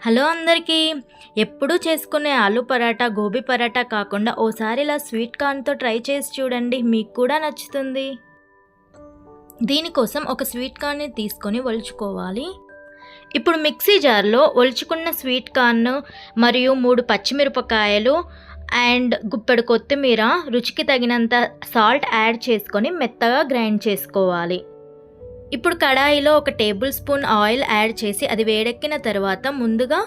Hello అందరికీ. ఎప్పుడూ చేసుకునే ఆలు పరాటా, గోబీ పరాటా కాకుండా ఓసారి ఇలా స్వీట్ కార్న్తో ట్రై చేసి చూడండి, మీకు కూడా నచ్చుతుంది. దీనికోసం ఒక స్వీట్ కార్న్ని తీసుకొని ఒలుచుకోవాలి. ఇప్పుడు మిక్సీ జార్లో ఒలుచుకున్న స్వీట్ కార్న్ మరియు 3 పచ్చిమిరపకాయలు అండ్ గుప్పెడు కొత్తిమీర, రుచికి తగినంత సాల్ట్ యాడ్ చేసుకొని మెత్తగా గ్రైండ్ చేసుకోవాలి. ఇప్పుడు కడాయిలో 1 టేబుల్ స్పూన్ ఆయిల్ యాడ్ చేసి అది వేడెక్కిన తర్వాత ముందుగా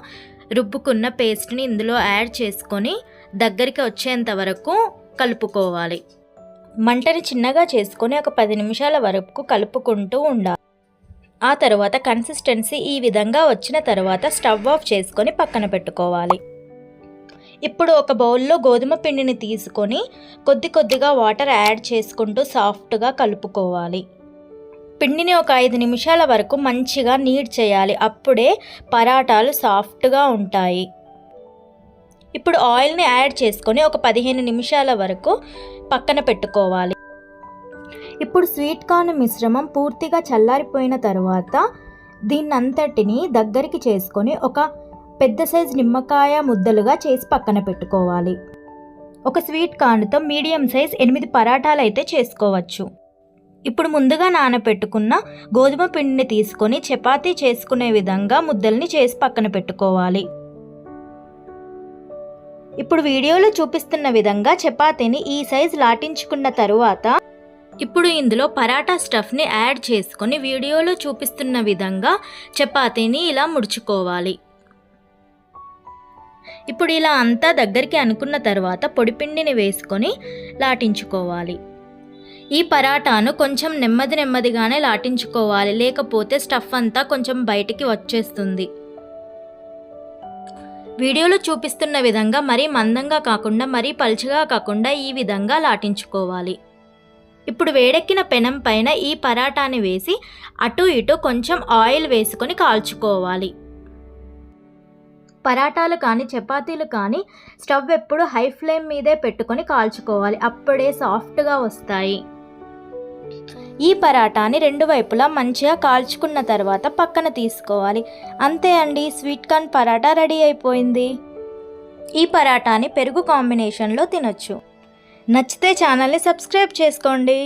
రుబ్బుకున్న పేస్ట్ని ఇందులో యాడ్ చేసుకొని దగ్గరికి వచ్చేంత వరకు కలుపుకోవాలి. మంటని చిన్నగా చేసుకొని ఒక 10 నిమిషాల వరకు కలుపుకుంటూ ఉండాలి. ఆ తర్వాత కన్సిస్టెన్సీ ఈ విధంగా వచ్చిన తర్వాత స్టవ్ ఆఫ్ చేసుకొని పక్కన పెట్టుకోవాలి. ఇప్పుడు ఒక బౌల్లో గోధుమ పిండిని తీసుకొని కొద్దిగా వాటర్ యాడ్ చేసుకుంటూ సాఫ్ట్గా కలుపుకోవాలి. పిండిని ఒక 5 నిమిషాల వరకు మంచిగా నీడ్ చేయాలి, అప్పుడే పరాటాలు సాఫ్ట్గా ఉంటాయి. ఇప్పుడు ఆయిల్ని యాడ్ చేసుకొని ఒక 15 నిమిషాల వరకు పక్కన పెట్టుకోవాలి. ఇప్పుడు స్వీట్ కార్న్ మిశ్రమం పూర్తిగా చల్లారిపోయిన తర్వాత దీన్నంతటిని దగ్గరికి చేసుకొని ఒక పెద్ద సైజు నిమ్మకాయ ముద్దలుగా చేసి పక్కన పెట్టుకోవాలి. ఒక స్వీట్ కార్న్తో మీడియం సైజ్ 8 పరాటాలు అయితే చేసుకోవచ్చు. ఇప్పుడు ముందుగా నానబెట్టుకున్న గోధుమ పిండిని తీసుకొని చపాతీ చేసుకునే విధంగా ముద్దల్ని చేసి పక్కన పెట్టుకోవాలి. ఇప్పుడు వీడియోలో చూపిస్తున్న విధంగా చపాతీని ఈ సైజ్ లాటించుకున్న తరువాత ఇప్పుడు ఇందులో పరాటా స్టఫ్ని యాడ్ చేసుకొని వీడియోలో చూపిస్తున్న విధంగా చపాతీని ఇలా ముడుచుకోవాలి. ఇప్పుడు ఇలా అంతా దగ్గరికి అనుకున్న తర్వాత పొడిపిండిని వేసుకొని లాటించుకోవాలి. ఈ పరాటాను కొంచెం నెమ్మదిగానే లాటించుకోవాలి, లేకపోతే స్టఫ్ అంతా కొంచెం బయటికి వచ్చేస్తుంది. వీడియోలో చూపిస్తున్న విధంగా మరీ మందంగా కాకుండా మరీ పల్చగా కాకుండా ఈ విధంగా లాటించుకోవాలి. ఇప్పుడు వేడెక్కిన పెనం పైన ఈ పరాటాని వేసి అటు ఇటు కొంచెం ఆయిల్ వేసుకొని కాల్చుకోవాలి. పరాటాలు కానీ చపాతీలు కానీ స్టవ్ ఎప్పుడు హై ఫ్లేమ్ మీదే పెట్టుకొని కాల్చుకోవాలి, అప్పుడే సాఫ్ట్గా వస్తాయి. ఈ పరాటాని 2 వైపులా మంచిగా కాల్చుకున్న తర్వాత పక్కన తీసుకోవాలి. అంతే అండి, స్వీట్ కార్న్ పరాటా రెడీ అయిపోయింది. ఈ పరాటాని పెరుగు కాంబినేషన్లో తినొచ్చు. నచ్చితే ఛానల్ని సబ్స్క్రైబ్ చేసుకోండి.